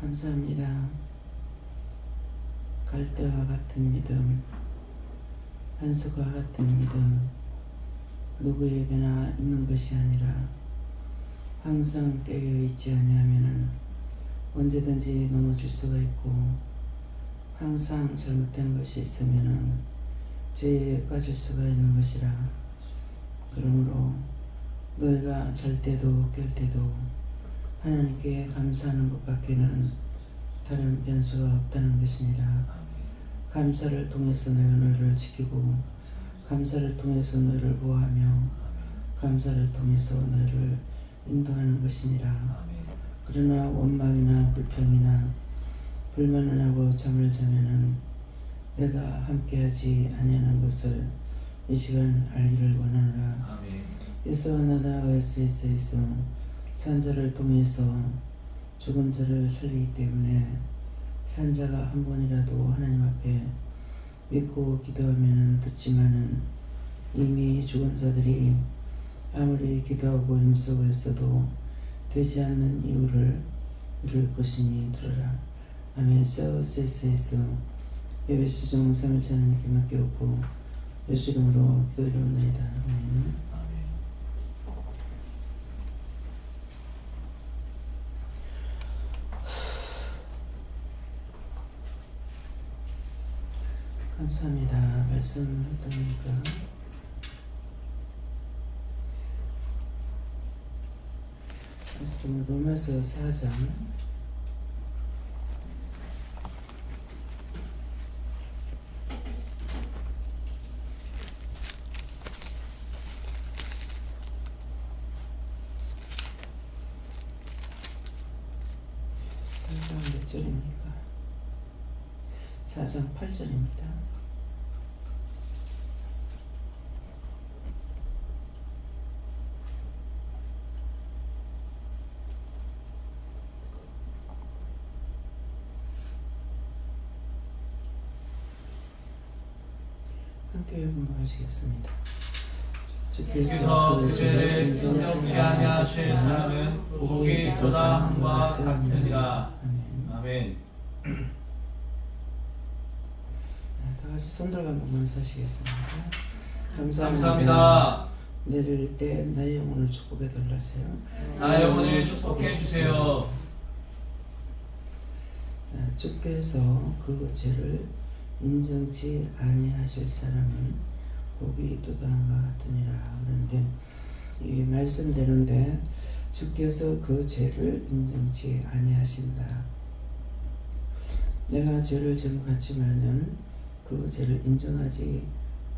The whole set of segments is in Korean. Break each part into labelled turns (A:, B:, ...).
A: 감사합니다. 갈대와 같은 믿음, 한석과 같은 믿음, 누구에게나 있는 것이 아니라 항상 깨어 있지 아니하면은 언제든지 넘어질 수가 있고, 항상 잘못된 것이 있으면은 죄에 빠질 수가 있는 것이라. 그러므로 너희가 잘 때도 깰 때도 하나님께 감사하는 것밖에는 다른 변수가 없다는 것입니다. 감사를 통해서 내가 너희를 지키고, 감사를 통해서 너희를 보호하며, 감사를 통해서 너희를 인도하는 것이니라. 그러나 원망이나 불평이나 불만을 하고 잠을 자면은 내가 함께하지 아니하는 것을 이 시간 알기를 원하노라. 예수와 나다와에서 산자를 통해서 죽은 자를 살리기 때문에 산자가 한 번이라도 하나님 앞에 믿고 기도하면 듣지만은 이미 죽은 자들이 아무리 기도하고 힘쓰고 있어도 되지 않는 이유를 이룰 것이니 들어라. 아멘. 세우스에서 예배시 중 3일째 하나님께 맡겨오고 예수 이름으로 기도드리옵나이다. 아멘. 감사합니다. 말씀 어떠니까? 말씀 로마서 4장 4장 몇 절입니까? 4장 8절입니다. 함께 공부하시겠습니다.
B: 주께서 그 죄를 인정치 아니하실 사람은 복이 있도다 함과 같으니라. 아멘.
A: 다 같이 손들과 보면서 하시겠습니다.
B: 감사합니다.
A: 내릴 때 나의 영혼을 축복해 달라세요.
B: 나의 영혼을 축복해 주세요.
A: 주께서 그 죄를 인정치 아니하실 사람은 복이 있도다 함과 같으니라. 그런데 이 말씀되는데 주께서 그 죄를 인정치 아니하신다. 내가 죄를 저물었지만은 그 죄를 인정하지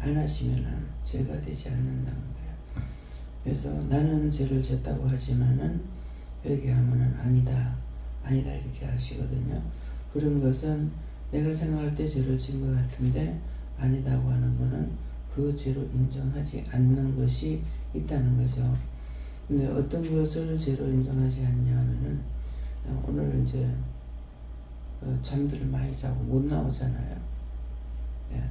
A: 않으시면은 죄가 되지 않는다는 거예요. 그래서 나는 죄를 졌다고 하지만은 회개하면은 아니다 이렇게 하시거든요. 그런 것은 내가 생각할 때 죄를 진 것 같은데 아니다고 하는 것은 그 죄로 인정하지 않는 것이 있다는 거죠. 근데 어떤 것을 죄로 인정하지 않냐 하면은 오늘 이제 잠들을 많이 자고 못 나오잖아요. 예.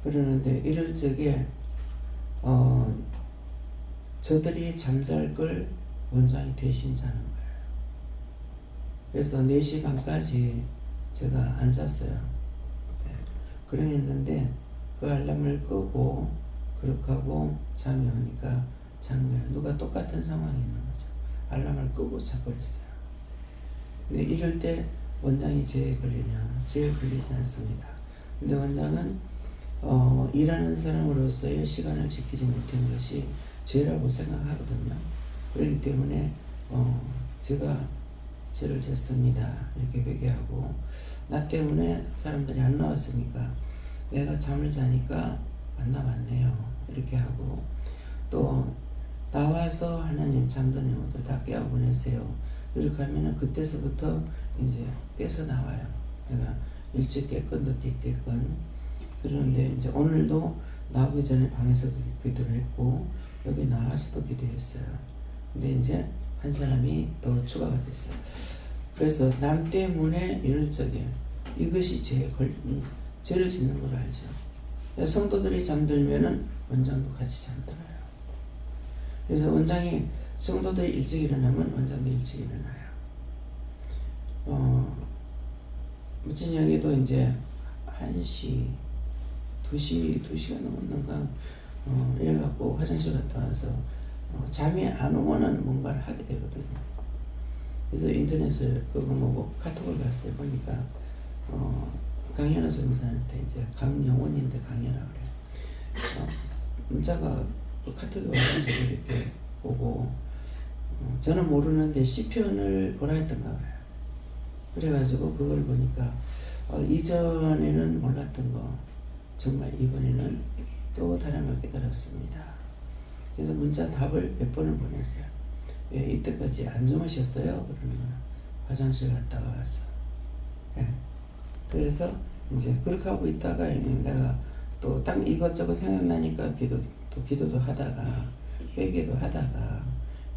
A: 그러는데 이럴 적에 저들이 잠잘 걸 원장이 대신 자는 거예요. 그래서 4시 반까지 제가 안 잤어요. 예. 그랬는데 그 알람을 끄고 그렇게 하고 잠이 오니까 자는 거예요. 누가 똑같은 상황이 있는 거죠. 알람을 끄고 자버렸어요. 근데 이럴 때 원장이 죄에 걸리냐? 죄에 걸리지 않습니다. 근데 원장은 일하는 사람으로서의 시간을 지키지 못한 것이 죄라고 생각하거든요. 그렇기 때문에 제가 죄를 졌습니다 이렇게 회개하고, 나 때문에 사람들이 안 나왔으니까 내가 잠을 자니까 안 나왔네요 이렇게 하고, 또 나와서 하나님 잠든 영혼들 다 깨워 보내세요 이렇게 하면은 그때서부터 이제 깨서 나와요. 내가 일찍 깼건 늦게 깼건. 그런데 이제 오늘도 나오기 전에 방에서 기도를 했고 여기 나와서도 기도했어요. 근데 이제 한 사람이 더 추가가 됐어요. 그래서 남 때문에 이럴 적에 이것이 죄를 짓는 걸 알죠. 성도들이 잠들면은 원장도 같이 잠들어요. 그래서 원장이 성도들이 일찍 일어나면 원장도 일찍 일어나요. 무진영이도 이제 1시, 2시가 넘었는가, 이래갖고 화장실 갔다 와서, 잠이 안 오면은 뭔가를 하게 되거든요. 그래서 인터넷을 그거 보고 카톡을 봤어요. 보니까, 강연아 선생님한테 이제 강영원인데 강연아 그래. 문자가 그 카톡에 와가지고 이렇게 보고, 저는 모르는데 시편을 보라 했던가 봐요. 그래가지고 그걸 보니까 이전에는 몰랐던 거 정말 이번에는 또 다른 걸 깨달았습니다. 그래서 문자 답을 몇 번을 보냈어요. 왜 이때까지 안 주무셨어요? 그러면 화장실 갔다가 왔어. 예. 그래서 이제 그렇게 하고 있다가 내가 또 딱 이것저것 생각나니까 기도도 하다가 회개도 하다가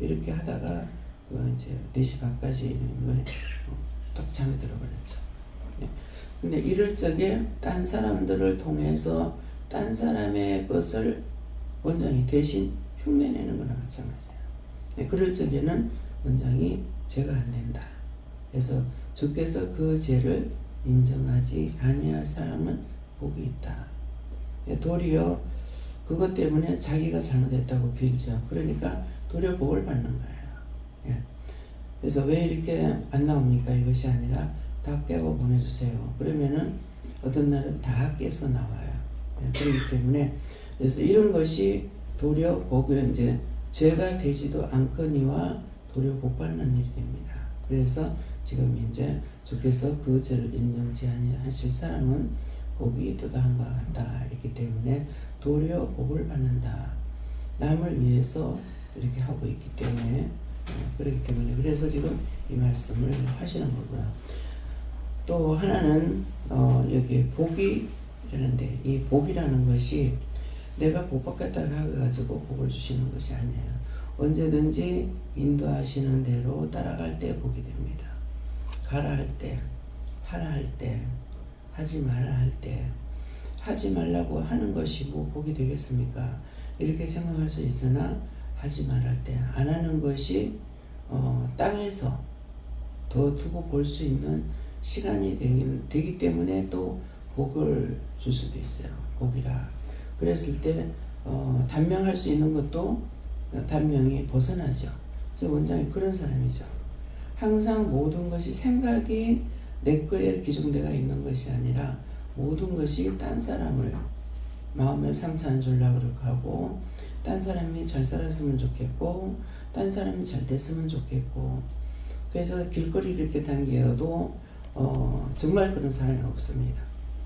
A: 이렇게 하다가 그 이제 4시 반까지 딱 잠이 들어버렸죠. 네. 근데 이럴 적에 딴 사람들을 통해서 딴 사람의 것을 원장이 대신 흉내내는 거나 마찬가지예요. 네. 그럴 적에는 원장이 죄가 안 된다. 그래서 주께서 그 죄를 인정하지 아니할 사람은 복이 있다. 네. 도리어 그것 때문에 자기가 잘못했다고 빌죠. 그러니까 도리어 복을 받는 거예요. 예. 그래서 왜 이렇게 안 나옵니까? 이것이 아니라 다 깨고 보내주세요. 그러면은 어떤 날은 다 깨서 나와요. 예. 그렇기 때문에 그래서 이런 것이 도리어 복이 이제 죄가 되지도 않거니와 도리어 복 받는 일이 됩니다. 그래서 지금 이제 주께서 그 죄를 인정지 아니하실 사람은 복이 또다한과 같다. 이렇기 때문에 도리어 복을 받는다. 남을 위해서 이렇게 하고 있기 때문에 그렇기 때문에 그래서 지금 이 말씀을 하시는 거고요. 또 하나는 여기 복이 이러는데 이 복이라는 것이 내가 복 받겠다고 해가지고 복을 주시는 것이 아니에요. 언제든지 인도하시는 대로 따라갈 때 복이 됩니다. 가라 할 때, 하라 할 때, 하지 말라 할 때, 하지 말라고 하는 것이 뭐 복이 되겠습니까? 이렇게 생각할 수 있으나 하지 말할 때, 안 하는 것이 땅에서 더 두고 볼 수 있는 시간이 되기 때문에 또 복을 줄 수도 있어요. 복이라. 그랬을 때 단명할 수 있는 것도 단명이 벗어나죠. 원장이 그런 사람이죠. 항상 모든 것이 생각이 내 거에 기중되어 있는 것이 아니라 모든 것이 딴 사람을 마음에 상처 안 주려고 그렇게 하고 딴 사람이 잘 살았으면 좋겠고 딴 사람이 잘 됐으면 좋겠고 그래서 길거리 이렇게 다녀도 정말 그런 사람이 없습니다.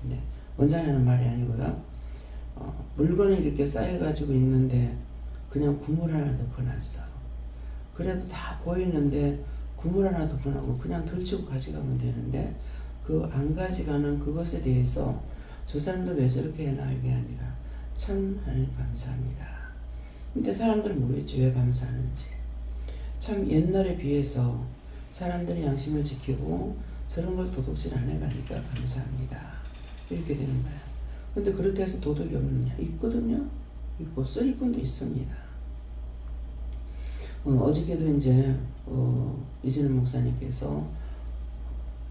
A: 네. 원장이 하는 말이 아니고요. 물건이 이렇게 쌓여가지고 있는데 그냥 구물 하나 덮어놨어. 그래도 다 보이는데 구물 하나 덮어놓고 그냥 들치고 가져가면 되는데 그 안 가져가는 그것에 대해서 저 사람도 왜 저렇게 해나 이게 아니라 참 하나님 감사합니다. 근데 사람들은 모르겠지 왜 감사하는지. 참 옛날에 비해서 사람들이 양심을 지키고 저런 걸 도둑질 안 해가니까 감사합니다. 이렇게 되는 거야. 근데 그렇다 해서 도덕이 없느냐? 있거든요. 있고 쓰리꾼도 있습니다. 어저께도 이제 이진우 목사님께서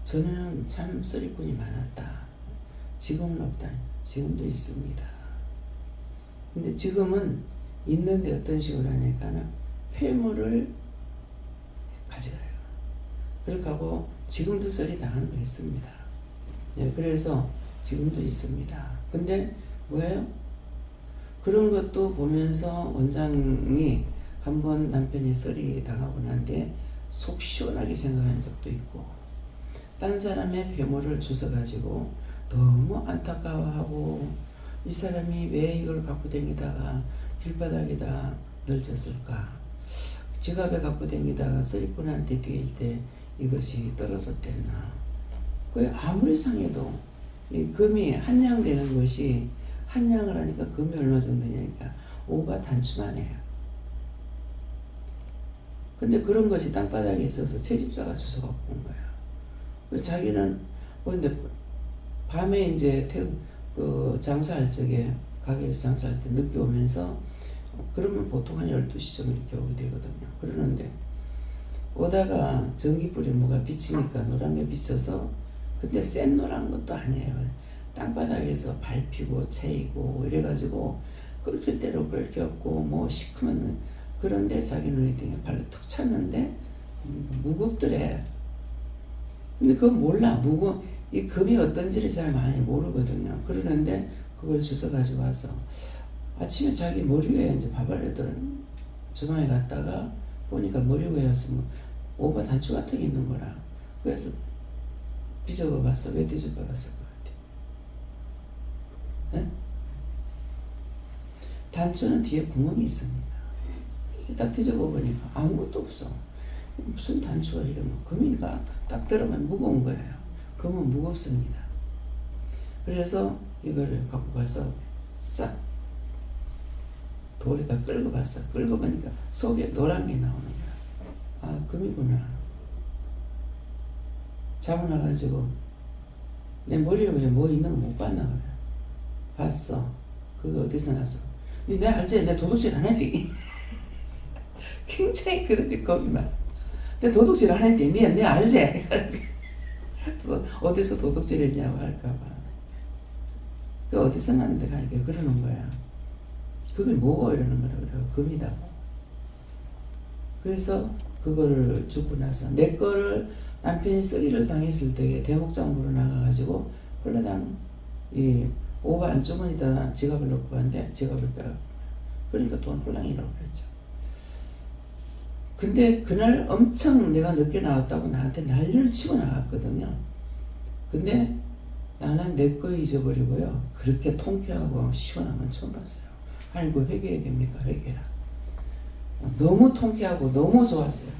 A: 전에는 참 쓰리꾼이 많았다. 지금은 없다. 지금도 있습니다. 근데 지금은 있는데 어떤 식으로 하니까는 폐물을 가져가요. 그렇게 하고 지금도 썰이 당하는 거 있습니다. 네, 그래서 지금도 있습니다. 근데 뭐예요? 그런 것도 보면서 원장이 한번 남편이 썰이 당하고 난 뒤에 속 시원하게 생각한 적도 있고 딴 사람의 폐물을 주워가지고 너무 안타까워하고 이 사람이 왜 이걸 갖고 다니다가 길바닥에다 널쳤을까? 지갑에 갖고 다니다가 쓰리꾼한테 뛸 때 이것이 떨어졌댔나? 그 아무리 상해도 이 금이 한량되는 것이 한량을 하니까 금이 얼마 정도 되니까 5가 단추만 해요. 근데 그런 것이 땅바닥에 있어서 채집사가 주워 갖고 온 거야. 자기는 근데 밤에 이제 장사할 적에 가게에서 장사할 때 늦게 오면서 그러면 보통 한 12시쯤 이렇게 오게 되거든요. 그러는데 오다가 전기불이 뭐가 비치니까 노란 게 비쳐서, 근데 센 노란 것도 아니에요. 땅바닥에서 밟히고 채이고 이래가지고 끓길 대로 끓겼고 뭐 시커먼, 그런데 자기 눈이 등에 발로 툭 찼는데 무겁더래. 근데 그거 몰라. 이 금이 어떤지를 잘 많이 모르거든요. 그러는데 그걸 주워 가지고 와서 아침에 자기 머리 위에 이제 밥알려더니 주방에 갔다가 보니까 머리 위에서 뭐 오바 단추 같은 게 있는 거라. 그래서 뒤집어 봤어. 왜 뒤집어 봤을 것 같아? 네? 단추는 뒤에 구멍이 있습니다. 딱 뒤집어 보니까 아무것도 없어. 무슨 단추가 이러면 금인가? 딱 들으면 무거운 거예요. 금은 무겁습니다. 그래서 이걸 갖고 가서 싹 돌에다 끌고 봤어. 끌고 보니까 속에 노란 게 나오는 거야. 아, 금이구나. 잡아놔가지고 내 머리 위에 뭐 있는 거 못 봤나 그래. 봤어. 그거 어디서 났어? 내 알지? 내 도둑질 안 했지? 굉장히 그런데 겁이만. 내 도둑질 안 했지? 내 알지? 어디서 도둑질 했냐고 할까봐. 그 어디서 났는데 가니까 그러는 거야. 그게 뭐고 이러는 거라 그래요. 금이다고. 그래서 그거를 주고 나서 내 거를 남편이 쓰리를 당했을 때 대목장부로 나가가지고 홀라당 이 오바 안주머니에다 지갑을 넣고 갔는데 지갑을 빼가. 그러니까 돈 홀랑이라고 그랬죠. 근데 그날 엄청 내가 늦게 나왔다고 나한테 난리를 치고 나갔거든요. 근데 나는 내 거 잊어버리고요. 그렇게 통쾌하고 시원한 건 처음 봤어요. 아이고 회개해야 됩니까? 회개라. 너무 통쾌하고 너무 좋았어요.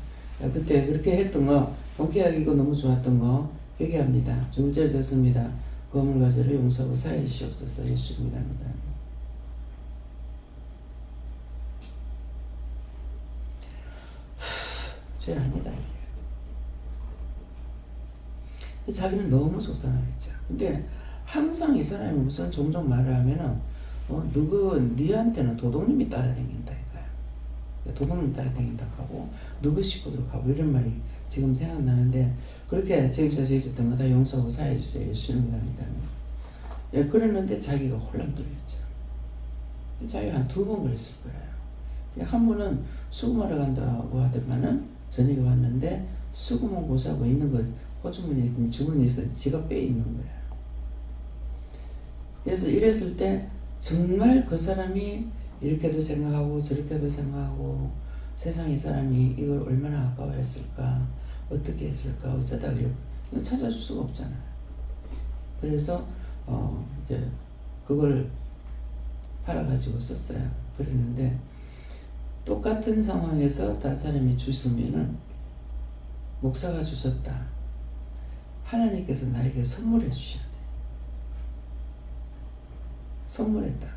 A: 그때 그렇게 했던 거, 통쾌하고 너무 좋았던 거 회개합니다. 주물죄 졌습니다. 검을 가져라 용서하고 사해 주시옵소서. 예수님이라 합니다. 죄합니다. 자기는 너무 속상하겠죠. 근데 항상 이 사람이 무슨 종종 말을 하면은 누구 니한테는 도둑님이 따라다닌다 이거야. 도둑님 따라다닌다 하고 누구 식구들 하고 이런 말이 지금 생각나는데, 그렇게 저기서 때마다 용서하고 사해 주세요. 예수님이라 합니다. 예, 그랬는데 자기가 혼란스러웠죠. 자기가 한 2번 그랬을 거예요. 한 번은 수금하러 간다고 하더만은 저녁에 왔는데 수금은 고사하고 있는 거 호주머니에 주머니에 있어 지갑 빼 있는 거야. 그래서 이랬을 때 정말 그 사람이 이렇게도 생각하고 저렇게도 생각하고 세상의 사람이 이걸 얼마나 아까워했을까, 어떻게 했을까, 어쩌다 이거 찾아줄 수가 없잖아요. 그래서 이제 그걸 팔아가지고 썼어요. 그랬는데 똑같은 상황에서 다른 사람이 주시면은 목사가 주셨다. 하나님께서 나에게 선물해 주셨네. 선물했다.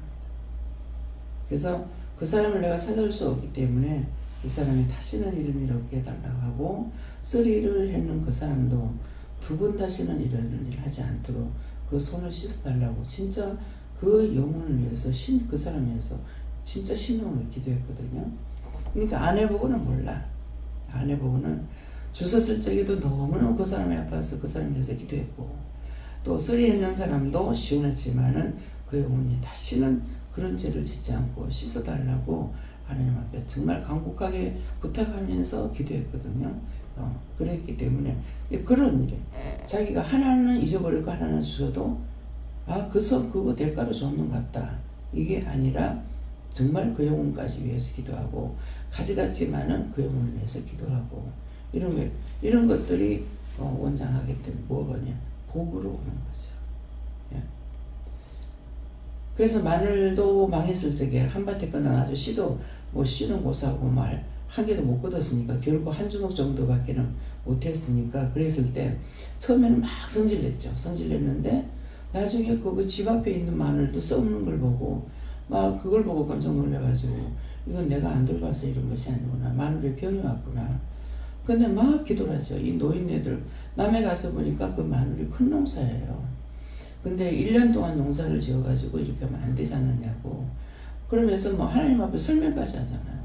A: 그래서 그 사람을 내가 찾아올 수 없기 때문에 이 사람이 다시는 이런 일 없게 해달라고 하고, 쓰리를 했는 그 사람도 2번 다시는 이런 일을 하지 않도록 그 손을 씻어달라고 진짜 그 영혼을 위해서 그 사람을 위해서 진짜 신용을 기도했거든요. 그러니까 아내보고는 몰라. 아내보고는 주웠을 적에도 너무너무 그 사람이 아파서 그 사람을 위해서 기도했고, 또 쓰리 했는 사람도 시원했지만은 그 영혼이 다시는 그런 죄를 짓지 않고 씻어달라고 하나님 앞에 정말 간곡하게 부탁하면서 기도했거든요. 그랬기 때문에 그런 일에 자기가 하나는 잊어버리고 하나는 주셔도 그거 대가로 줬는 것 같다. 이게 아니라 정말 그 영혼까지 위해서 기도하고, 가져갔지만은 그 영혼을 위해서 기도하고, 이런 것들이 원장하게 되면 뭐거냐? 복으로 오는 거죠. 예. 그래서 마늘도 망했을 적에 한밭에 거는 아주 씨는 고사하고 말 한 개도 못 걷었으니까 결국 한 주먹 정도밖에는 못했으니까, 그랬을 때 처음에는 막 성질냈죠. 성질냈는데 나중에 그 집 앞에 있는 마늘도 썩는 걸 보고 막 그걸 보고 깜짝 놀래가지고 이건 내가 안 돌봐서 이런 것이 아니구나. 마늘에 병이 왔구나. 근데 막 기도를 하죠. 이 노인네들 남해 가서 보니까 그 마늘이 큰 농사예요. 근데 1년 동안 농사를 지어가지고 이렇게 하면 안 되지 않느냐고. 그러면서 뭐 하나님 앞에 설명까지 하잖아요.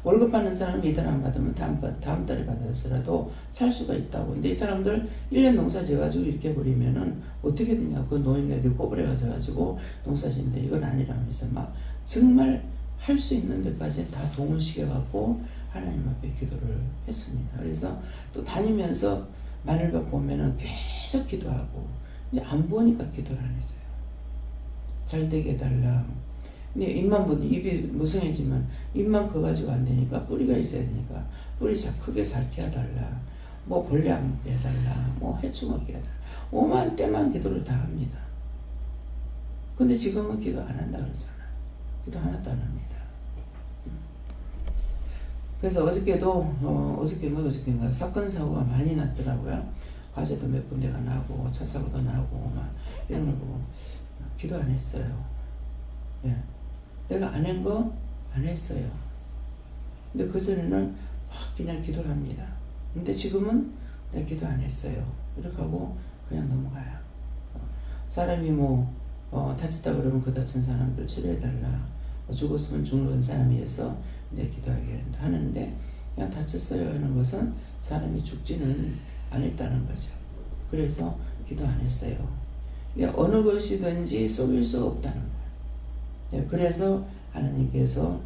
A: 월급 받는 사람이 이달 안 받으면 다음 달에 받아서라도 살 수가 있다고. 근데 이 사람들 1년 농사 지어가지고 이렇게 버리면은 어떻게 되냐. 그 노인네들이 꼬부려 가지고 농사 짓는데 이건 아니라면서 막 정말 할 수 있는 데까지 다 동을 시켜갖고 하나님 앞에 기도를 했습니다. 그래서 또 다니면서 마늘밭 보면은 계속 기도하고, 이제 안 보니까 기도를 안 했어요. 잘 되게 해달라. 근데 입만 보니 입이 무성해지면 입만 커 가지고 안 되니까 뿌리가 있어야 되니까 뿌리 잘 크게 잘 키워달라. 뭐 벌레 안 먹게 해달라. 뭐 해충 없게 해달라. 오만 때만 기도를 다 합니다. 근데 지금은 기도 안 한다 그러잖아. 기도 하나도 안 합니다. 그래서 어저께인가 사건 사고가 많이 났더라고요. 화재도 몇 군데가 나고 차 사고도 나고 막 이런 걸 보고 기도 안 했어요. 예. 내가 안 한 거 안 했어요. 근데 그전에는 막 그냥 기도를 합니다. 근데 지금은 내가 기도 안 했어요. 이렇게 하고 그냥 넘어가요. 사람이 다쳤다 그러면 그 다친 사람들 치료해달라. 죽었으면 죽는 사람이어서 이제 기도하게 하는데, 그냥 다쳤어요 하는 것은 사람이 죽지는 않았다는 거죠. 그래서 기도 안 했어요. 어느 것이든지 속일 수 없다는 거예요. 그래서 하나님께서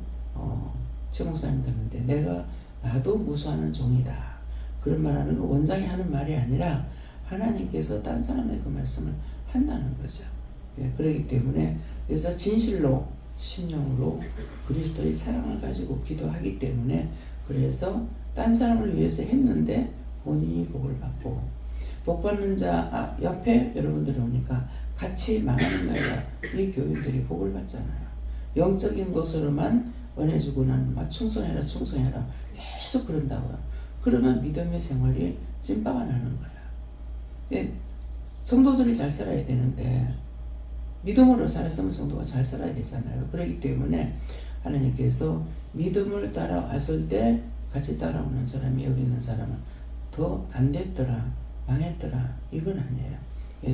A: 최 목사님들한테 나도 무수하는 종이다. 그런 말하는 거 원장이 하는 말이 아니라 하나님께서 딴 사람의 그 말씀을 한다는 거죠. 그렇기 때문에 그래서 진실로 심령으로 그리스도의 사랑을 가지고 기도하기 때문에, 그래서 딴 사람을 위해서 했는데 본인이 복을 받고, 복 받는 자 옆에 여러분들이 오니까 같이 망하는 나이가 우리 교인들이 복을 받잖아요. 영적인 것으로만 원해주고 나는 막 충성해라 계속 그런다고요. 그러면 믿음의 생활이 찐빠가 나는 거야. 성도들이 잘 살아야 되는데 믿음으로 살았으면 성도가 잘 살아야 되잖아요. 그렇기 때문에 하나님께서 믿음을 따라왔을 때 같이 따라오는 사람이, 여기 있는 사람은 더 안 됐더라, 망했더라, 이건 아니에요.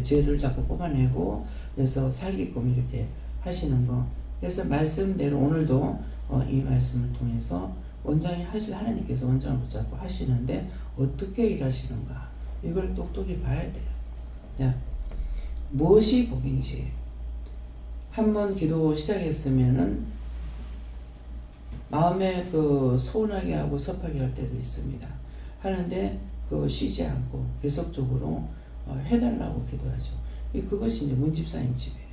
A: 죄를 자꾸 뽑아내고 그래서 살기끔 이렇게 하시는 거. 그래서 말씀대로 오늘도 이 말씀을 통해서 하나님께서 원장을 붙잡고 하시는데 어떻게 일하시는가, 이걸 똑똑히 봐야 돼요. 자, 무엇이 복인지 한번 기도 시작했으면은 마음에 서운하게 하고 섭하게 할 때도 있습니다. 하는데 쉬지 않고 계속적으로 해달라고 기도하죠. 그것이 이제 문집사님 집이에요.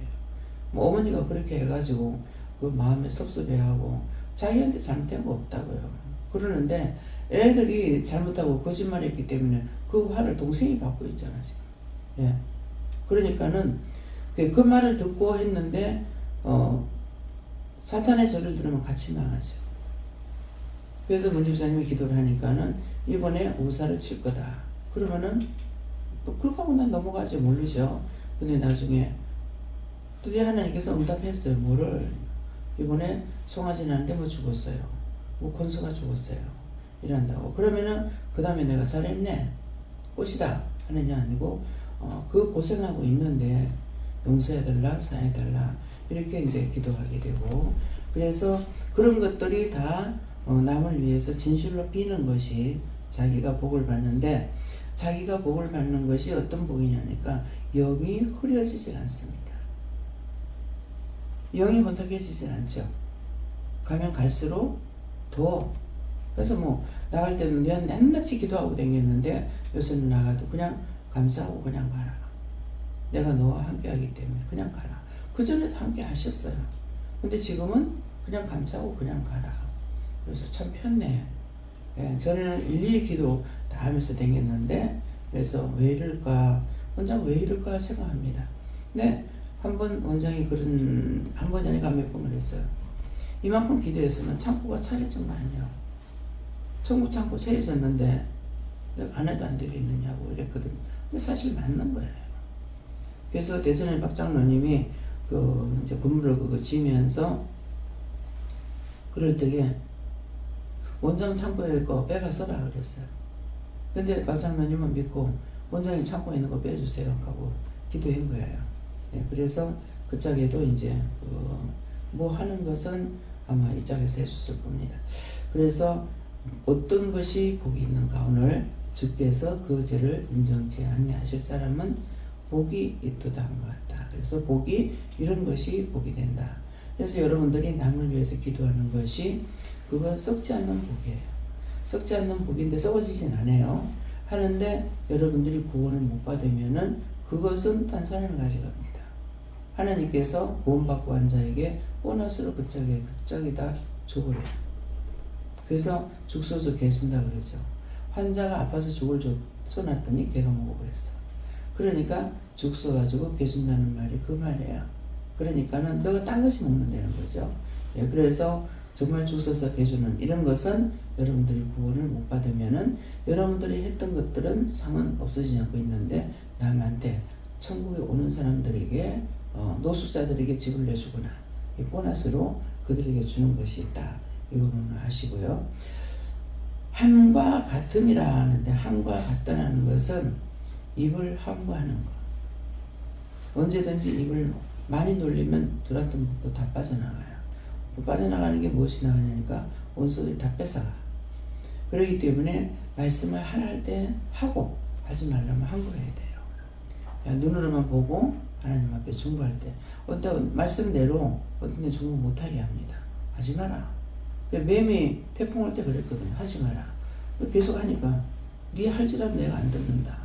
A: 어머니가 그렇게 해가지고 그 마음에 섭섭해하고 자기한테 잘못된 거 없다고요. 그러는데 애들이 잘못하고 거짓말했기 때문에 그 화를 동생이 받고 있잖아 지금. 예. 그러니까는 그 말을 듣고 했는데 사탄의 소리를 들으면 같이 망하죠. 그래서 문집사님이 기도를 하니까는 이번에 우사를 칠 거다. 그러면은 그렇게 하고 난 넘어가지 모르죠. 근데 나중에 드디어 하나님께서 응답했어요. 뭐를? 이번에 송아지 낳는데 죽었어요. 권수가 죽었어요. 이런다고. 그러면은 그 다음에 내가 잘했네. 꽃이다. 하느냐 아니고 그 고생하고 있는데 용서해달라, 사해달라, 이렇게 이제 기도하게 되고, 그래서 그런 것들이 다 남을 위해서 진실로 비는 것이 자기가 복을 받는데, 자기가 복을 받는 것이 어떤 복이냐니까 영이 흐려지질 않습니다. 영이 혼탁해지질 않죠. 가면 갈수록 더. 그래서 나갈 때는 내가 낱낱이 기도하고 다녔는데 요새는 나가도 그냥 감사하고 그냥 가라. 내가 너와 함께 하기 때문에 그냥 가라. 그전에도 함께 하셨어요. 근데 지금은 그냥 감사하고 그냥 가라. 그래서 참 편해. 예, 저는 일일이 기도 다 하면서 다녔는데, 그래서 왜 이럴까, 원장 왜 이럴까 생각합니다. 근데 한번 원장이 한 번이 아니라 몇 번을 했어요. 이만큼 기도했으면 창고가 차려진 거 아니야. 천국 창고 세워졌는데 내가 안 해도 안 되겠느냐고 이랬거든. 근데 사실 맞는 거예요. 그래서 대선의 박장로님이 이제 건물을 지면서 그럴 때에 원장 창고에 거 빼가서라 그랬어요. 근데 박장로님은 믿고 원장님 창고에 있는 거 빼주세요 하고 기도한 거예요. 네, 그래서 그 짝에도 이제 뭐 하는 것은 아마 이 짝에서 해줬을 겁니다. 그래서 어떤 것이 복이 있는가, 오늘 주께서 그 죄를 인정치 아니하실 사람은 복이 있도다 한 것 같다. 그래서 복이 이런 것이 복이 된다. 그래서 여러분들이 남을 위해서 기도하는 것이 그건 썩지 않는 복이에요. 썩지 않는 복인데 썩어지진 않아요. 하는데 여러분들이 구원을 못 받으면은 그것은 딴 사람이 가져갑니다. 하나님께서 구원받고 한 자에게 보너스로 그 짝에다 줘버려요. 그래서 죽소서 개순다 그러죠. 환자가 아파서 죽을 쏘놨더니 개가 먹어버렸어. 그러니까 죽 쏘가지고 개순다는 말이 그 말이에요. 그러니까는 너가 딴 것이 먹는다는 거죠. 예, 그래서 정말 죽 쏘서 개주는 이런 것은 여러분들이 구원을 못 받으면은 여러분들이 했던 것들은 상은 없어지지 않고 있는데 남한테 천국에 오는 사람들에게 노숙자들에게 집을 내주거나 이 보너스로 그들에게 주는 것이 있다. 이거는 아시고요. 함과 같음이라 하는데 함과 같다는 것은 입을 함구하는 것. 언제든지 입을 많이 놀리면 들었던 것도 다 빠져나가요. 빠져나가는 게 무엇이 나가냐니까 원수들이 다 뺏어가. 그렇기 때문에 말씀을 하라 할 때 하고 하지 말라면 함구해야 돼요. 야, 눈으로만 보고 하나님 앞에 중보할 때 어떤 말씀대로 어떤 데 중보 못하게 합니다. 하지 마라. 매미 태풍 올 때 그랬거든요. 하지 마라. 계속 하니까 네 할지라도 내가 안 듣는다.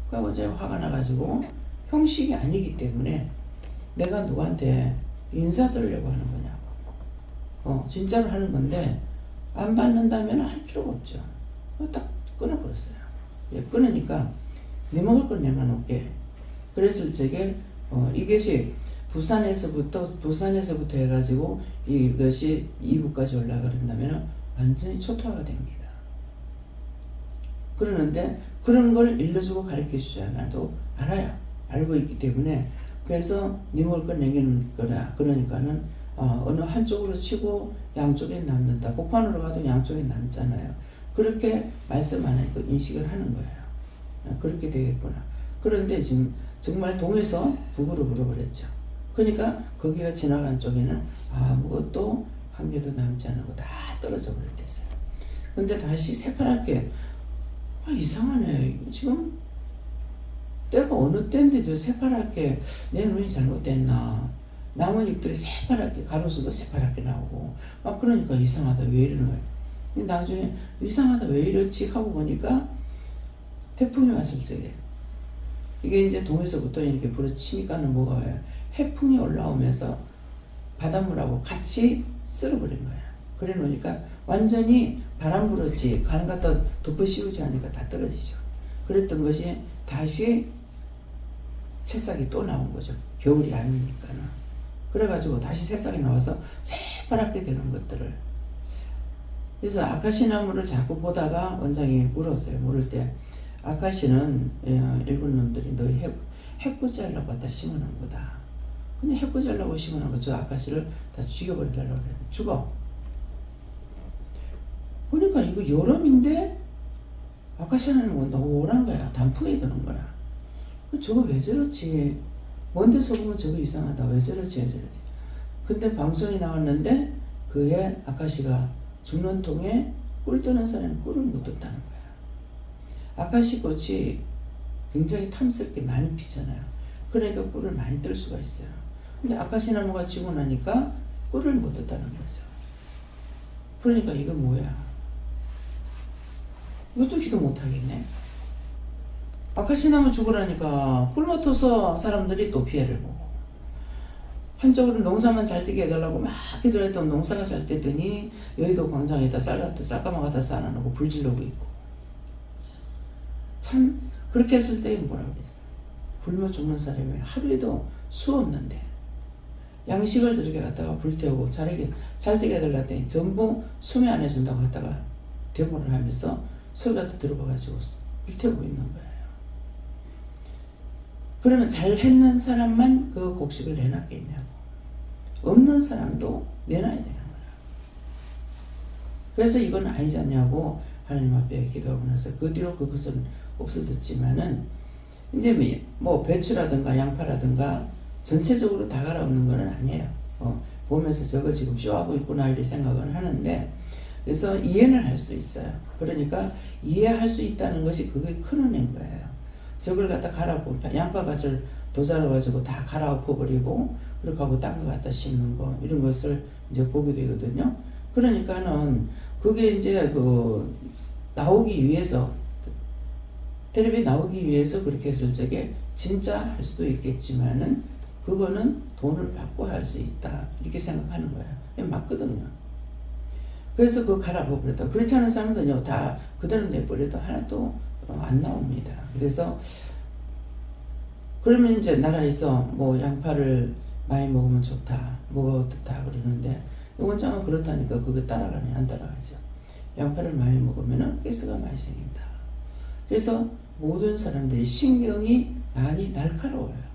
A: 그러니까 어제 화가 나가지고 형식이 아니기 때문에 내가 누구한테 인사드리려고 하는 거냐고. 진짜로 하는 건데 안 받는다면 할 필요가 없죠. 딱 끊어버렸어요. 예, 끊으니까 내 먹을 걸 내놔놓게. 그랬을 적에 이것이 부산에서부터 해가지고 이것이 이북까지 올라가는다면 완전히 초토화가 됩니다. 그러는데 그런 걸 일러주고 가르쳐주지 않아도 알아요. 알고 있기 때문에 그래서 네 먹을 걸 내기는 거라. 그러니까는 어느 한쪽으로 치고 양쪽에 남는다. 복판으로 가도 양쪽에 남잖아요. 그렇게 말씀 안 하니까 인식을 하는 거예요. 그렇게 되겠구나. 그런데 지금 정말 동에서 북으로 불어버렸죠. 그러니까 거기가 지나간 쪽에는 아무것도 한 개도 남지 않고 다 떨어져 버렸어요. 근데 다시 새파랗게 이상하네. 지금 때가 어느 때인데 저 새파랗게 내 눈이 잘못됐나. 나뭇잎들이 새파랗게 가로수도 새파랗게 나오고 막 그러니까 이상하다 왜 이러는 거예요. 나중에 이상하다 왜 이렇지 하고 보니까 태풍이 왔을 적에 이게 이제 동에서부터 이렇게 불어치니까는 뭐가 와요. 해풍이 올라오면서 바닷물하고 같이 쓸어버린 거야. 그래 놓으니까 완전히 바람 불었지 가는 갖다 덮어 씌우지 않으니까 다 떨어지죠. 그랬던 것이 다시 새싹이 또 나온 거죠. 겨울이 아니니까는. 그래가지고 다시 새싹이 나와서 새파랗게 되는 것들을. 그래서 아카시나무를 자꾸 보다가 원장이 물었어요. 물을 때 아카시는 일본 놈들이 너희 해꾸지 하려고 갖다 심어놓은 거다. 근데 해꾸지 하려고 심어놓은 거 저 아카시를 다 죽여버리려고 그래. 죽어. 그러니까 이거 여름인데 아카시나는 뭐 노란 거야. 단풍이 드는 거야. 저거 왜 저렇지? 먼 데서 보면 저거 이상하다. 왜 저렇지? 왜 저렇지? 근데 방송이 나왔는데 그의 아카시가 죽는 통에 꿀 뜨는 사람은 꿀을 못 떴다는 거야. 아카시 꽃이 굉장히 탐스럽게 많이 피잖아요. 그러니까 꿀을 많이 뜰 수가 있어요. 근데 아카시 나무가 지고 나니까 꿀을 못 떴다는 거죠. 그러니까 이거 뭐야? 이것도 기도 못 하겠네. 아카시 나무 죽으라니까 꿀 못 떠서 사람들이 또 피해를 보고 한쪽으로 농사만 잘 되게 해달라고 막 기도를 했던 농사가 잘 됐더니 여의도 광장에다 쌀가마 갖다 쌓아놓고 불 지르고 있고 참 그렇게 했을 때 뭐라 그랬어. 굶어 죽는 사람이 하루에도 수 없는데 양식을 저렇게 갖다가 불태우고 잘 되게 해달라더니 전부 수매 안 해준다고 갖다가 데모를 하면서 설가도 들어가가지고 불태우고 있는 거예요. 그러면 잘 했는 사람만 그 곡식을 내놨겠냐고. 없는 사람도 내놔야 되는 거야. 그래서 이건 아니지 않냐고 하나님 앞에 기도하고 나서 그 뒤로 그것은 없어졌지만은 이제 뭐 배추라든가 양파라든가 전체적으로 다 갈아엎는 건 아니에요. 보면서 저거 지금 쇼하고 있구나 이렇게 생각을 하는데, 그래서 이해는 할 수 있어요. 그러니까 이해할 수 있다는 것이 그게 큰 은혜인 거예요. 저걸 갖다 갈아엎고 양파밭을 도자라가지고 다 갈아엎어버리고 그렇게 하고 딴 거 갖다 심는 거 이런 것을 이제 보게 되거든요. 그러니까는 그게 이제 그 나오기 위해서 텔레비에 나오기 위해서 그렇게 했을 적에 진짜 할 수도 있겠지만은 그거는 돈을 받고 할 수 있다 이렇게 생각하는 거예요. 맞거든요. 그래서 그거 갈아엎어버렸다. 그렇지 않은 사람들은요 다 그대로 내버려도 하나도 안 나옵니다. 그래서 그러면 이제 나라에서 뭐 양파를 많이 먹으면 좋다, 뭐가 어떻다 그러는데 원장은 그렇다니까 그거 따라가냐 안 따라가죠. 양파를 많이 먹으면은 가스가 많이 생긴다. 그래서 모든 사람들이 신경이 많이 날카로워요.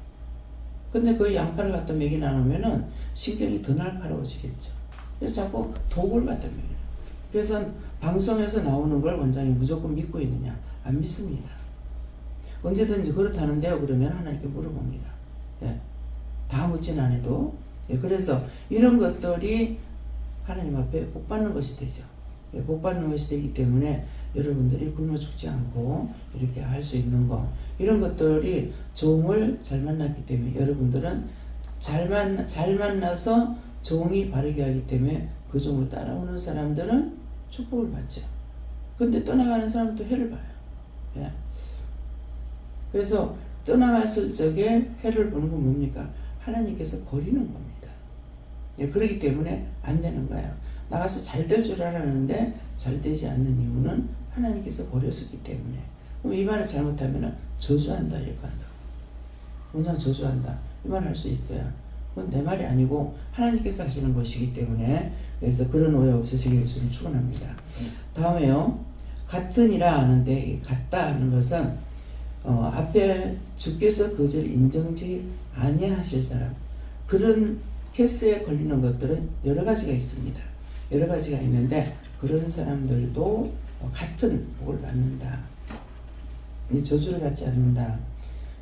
A: 근데 그 양파를 갖다 먹이 나누면은 신경이 더 날카로워지겠죠. 그래서 자꾸 독을 갖다 먹여요. 그래서 방송에서 나오는 걸 원장이 무조건 믿고 있느냐? 안 믿습니다. 언제든지 그렇다는데요. 그러면 하나님께 물어봅니다. 예. 다 묻진 않아도. 예. 그래서 이런 것들이 하나님 앞에 복 받는 것이 되죠. 예. 복 받는 것이 되기 때문에 여러분들이 굶어 죽지 않고 이렇게 할 수 있는 거. 이런 것들이 종을 잘 만났기 때문에 여러분들은 잘 만나서 종이 바르게 하기 때문에 그 종을 따라오는 사람들은 축복을 받죠. 근데 떠나가는 사람도 해를 봐요. 예. 그래서 떠나갔을 적에 해를 보는 건 뭡니까? 하나님께서 버리는 겁니다. 예, 그렇기 때문에 안 되는 거예요. 나가서 잘 될 줄 알았는데 잘 되지 않는 이유는 하나님께서 버렸었기 때문에. 그럼 이 말을 잘못하면 저주한다 이렇게 한다고. 원장 저주한다 이 말 할 수 있어요. 그건 내 말이 아니고 하나님께서 하시는 것이기 때문에. 그래서 그런 오해 없으시길 주를 축원합니다. 다음에요. 같으니라 하는데 같다 하는 것은 앞에 주께서 그것을 인정지 아니하실 사람, 그런 캐스에 걸리는 것들은 여러 가지가 있습니다. 여러 가지가 있는데 그런 사람들도 같은 복을 받는다. 저주를 받지 않는다.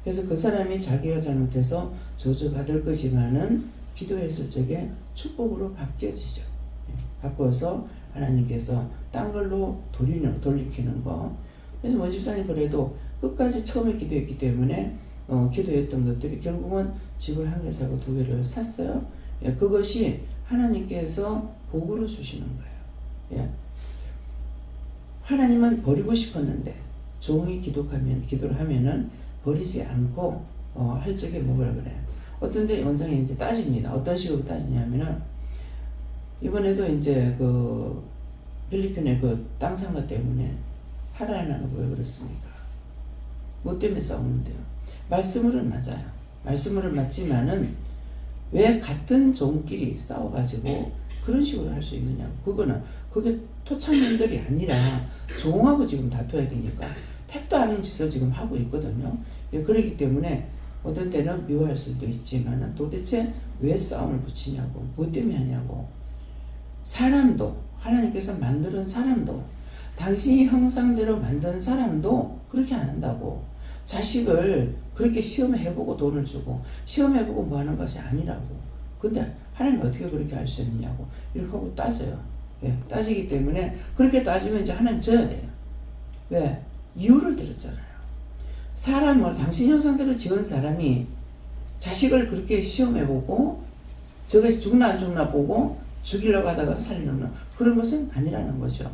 A: 그래서 그 사람이 자기가 잘못해서 저주받을 것이지만은 기도했을 적에 축복으로 바뀌어지죠. 바꿔서 하나님께서 딴 걸로 돌리키는 거. 그래서 원 집사님 그래도 끝까지 처음에 기도했기 때문에 기도했던 것들이 결국은 집을 한 개 사고 2개를 샀어요. 예, 그것이 하나님께서 복으로 주시는 거예요. 예. 하나님은 버리고 싶었는데 종이 기도를 하면은 버리지 않고 할 적에 뭐라 그래요. 어떤 데 원장이 이제 따집니다. 어떤 식으로 따지냐면은 이번에도 이제 그 필리핀의 그 땅 산 것 때문에 하라나는 왜 그렇습니까? 뭐 때문에 싸우는데요? 말씀으로는 맞아요. 말씀으로는 맞지만은 왜 같은 종끼리 싸워가지고 그런 식으로 할 수 있느냐고. 그게 토착민들이 아니라 종하고 지금 다퉈야 되니까 택도 아닌 짓을 지금 하고 있거든요. 그렇기 때문에 어떤 때는 미워할 수도 있지만 도대체 왜 싸움을 붙이냐고, 뭐 때문에 하냐고. 사람도, 하나님께서 만드는 사람도, 당신이 형상대로 만든 사람도 그렇게 안 한다고. 자식을 그렇게 시험해보고 돈을 주고 시험해보고 뭐 하는 것이 아니라고. 근데 하나님 어떻게 그렇게 할 수 있느냐고 이렇게 하고 따져요. 예, 따지기 때문에 그렇게 따지면 이제 하나님 져야 돼요. 왜? 이유를 들었잖아요. 사람을 당신 형상대로 지은 사람이 자식을 그렇게 시험해보고 저것이 죽나 안 죽나 보고 죽이려고 하다가 살리는 그런 것은 아니라는 거죠.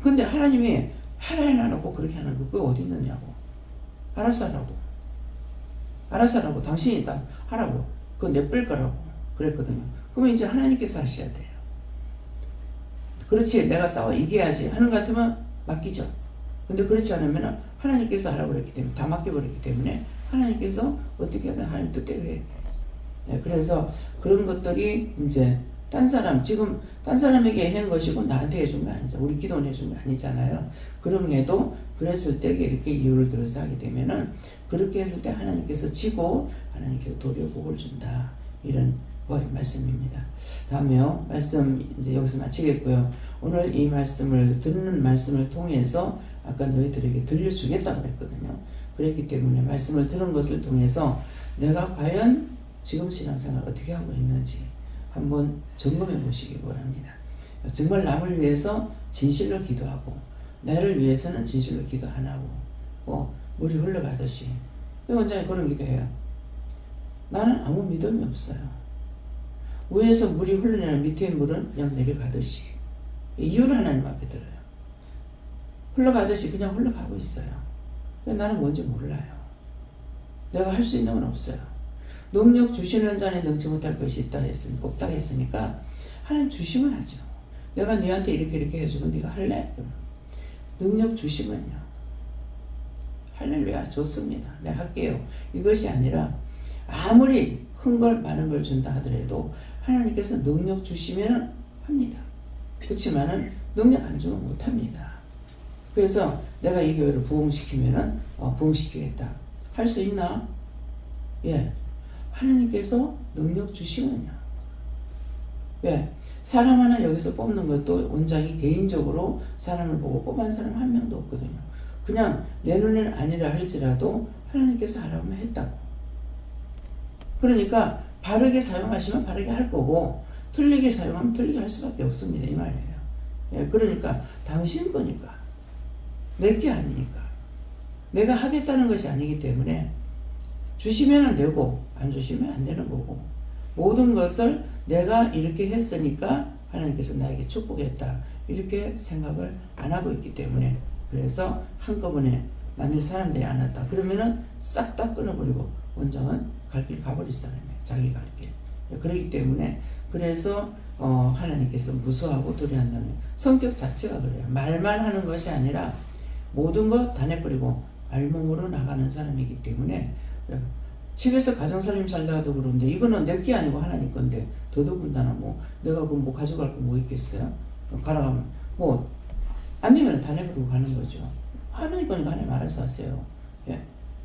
A: 근데 하나님이 하라 해놔놓고 그렇게 하는 거 그거 어디 있느냐고. 알아서 하라고. 알아서 하라고. 당신이 다 하라고. 그거 내뺄 거라고 그랬거든요. 그러면 이제 하나님께서 하셔야 돼요. 그렇지, 내가 싸워 이겨야지 하는 것 같으면 맡기죠. 근데 그렇지 않으면 하나님께서 하라고 그랬기 때문에 다 맡겨버렸기 때문에 하나님께서 어떻게 하든 하나님 뜻대로 해야 돼요. 네, 그래서 그런 것들이 이제 지금 딴 사람에게 해낸 것이고 나한테 해준 거 아니죠. 우리 기도는 해준 거 아니잖아요. 그럼에도 그랬을 때 이렇게 이유를 들어서 하게 되면은 그렇게 했을 때 하나님께서 지고 하나님께서 도리어 복을 준다. 이런 말씀입니다. 다음에요. 말씀 이제 여기서 마치겠고요. 오늘 이 말씀을 듣는 말씀을 통해서 아까 너희들에게 들려주겠다고 했거든요. 그랬기 때문에 말씀을 들은 것을 통해서 내가 과연 지금 신앙생활 어떻게 하고 있는지 한번 점검해 보시기 바랍니다. 정말 남을 위해서 진실로 기도하고 나를 위해서는 진실로 기도 안 하고 물이 흘러가듯이 원장이 그런 기도해요. 나는 아무 믿음이 없어요. 위에서 물이 흘러내는 밑에 물은 그냥 내려가듯이 이유를 하나님 앞에 들어요. 흘러가듯이 그냥 흘러가고 있어요. 나는 뭔지 몰라요. 내가 할 수 있는 건 없어요. 능력 주시는 자는 능치 못할 것이 있다 했으니까, 없다 했으니까 하나님 주시면 하죠. 내가 너한테 이렇게 해주면 네가 할래? 능력 주시면요. 할렐루야, 좋습니다. 내가 할게요. 이것이 아니라 아무리 큰 걸 많은 걸 준다 하더라도 하나님께서 능력 주시면 합니다. 그렇지만은 능력 안 주면 못합니다. 그래서 내가 이 교회를 부흥시키면은 부흥시키겠다. 할 수 있나? 예. 하나님께서 능력 주시면요. 왜? 사람 하나 여기서 뽑는 것도 원장이 개인적으로 사람을 보고 뽑은 사람 한 명도 없거든요. 그냥 내 눈에는 아니라 할지라도 하나님께서 하라고 했다고. 그러니까 바르게 사용하시면 바르게 할 거고 틀리게 사용하면 틀리게 할 수밖에 없습니다. 이 말이에요. 예, 그러니까 당신 거니까. 내게 아니니까. 내가 하겠다는 것이 아니기 때문에 주시면 되고 안 주시면 안 되는 거고 모든 것을 내가 이렇게 했으니까 하나님께서 나에게 축복했다 이렇게 생각을 안 하고 있기 때문에 그래서 한꺼번에 만일 사람들이 안 왔다 그러면은 싹 다 끊어버리고 원장은 갈 길 가버릴 사람이에요. 자기 갈 길. 그렇기 때문에 그래서 하나님께서 무서워하고 두려워한다는 성격 자체가 그래요. 말만 하는 것이 아니라 모든 것 다 내버리고 알몸으로 나가는 사람이기 때문에 집에서 가정살림 살다가도 그런데 이거는 내 게 아니고 하나님 건데 더더군다나 내가 그거 가져갈 거 뭐 있겠어요? 가라가면 안 되면 다 내버리고 가는 거죠. 하나님 거니까 하나님 알아서 하세요. 예.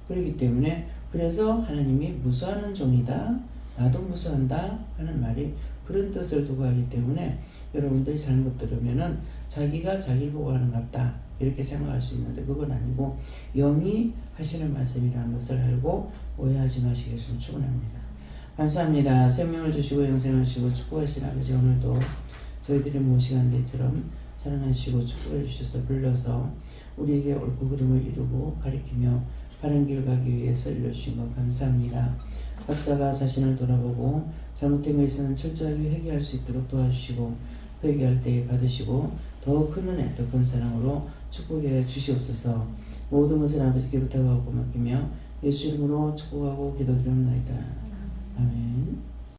A: 그렇기 때문에 그래서 하나님이 무서워하는 종이다 나도 무서워한다 하는 말이 그런 뜻을 두고 하기 때문에 여러분들이 잘못 들으면은 자기가 자기를 보고 하는 것 같다 이렇게 생각할 수 있는데 그건 아니고 영이 하시는 말씀이라는 것을 알고 오해하지 마시겠으면 축원합니다. 감사합니다. 생명을 주시고 영생을 주시고 축복하신 아버지 오늘도 저희들이 모은 시간 때처럼 사랑하시고 축복해 주셔서 불러서 우리에게 옳고 그름을 이루고 가리키며 바른 길 가기 위해서 일러주신 것 감사합니다. 각자가 자신을 돌아보고 잘못된 것에 있으면 철저하게 회개할 수 있도록 도와주시고 회개할 때에 받으시고 더 큰 은혜 더 큰 사랑으로 축복해 주시옵소서. 모든 것을 아버지께 부탁하고 맡기며 예수 이름으로 축복하고 기도드립니다. 아멘.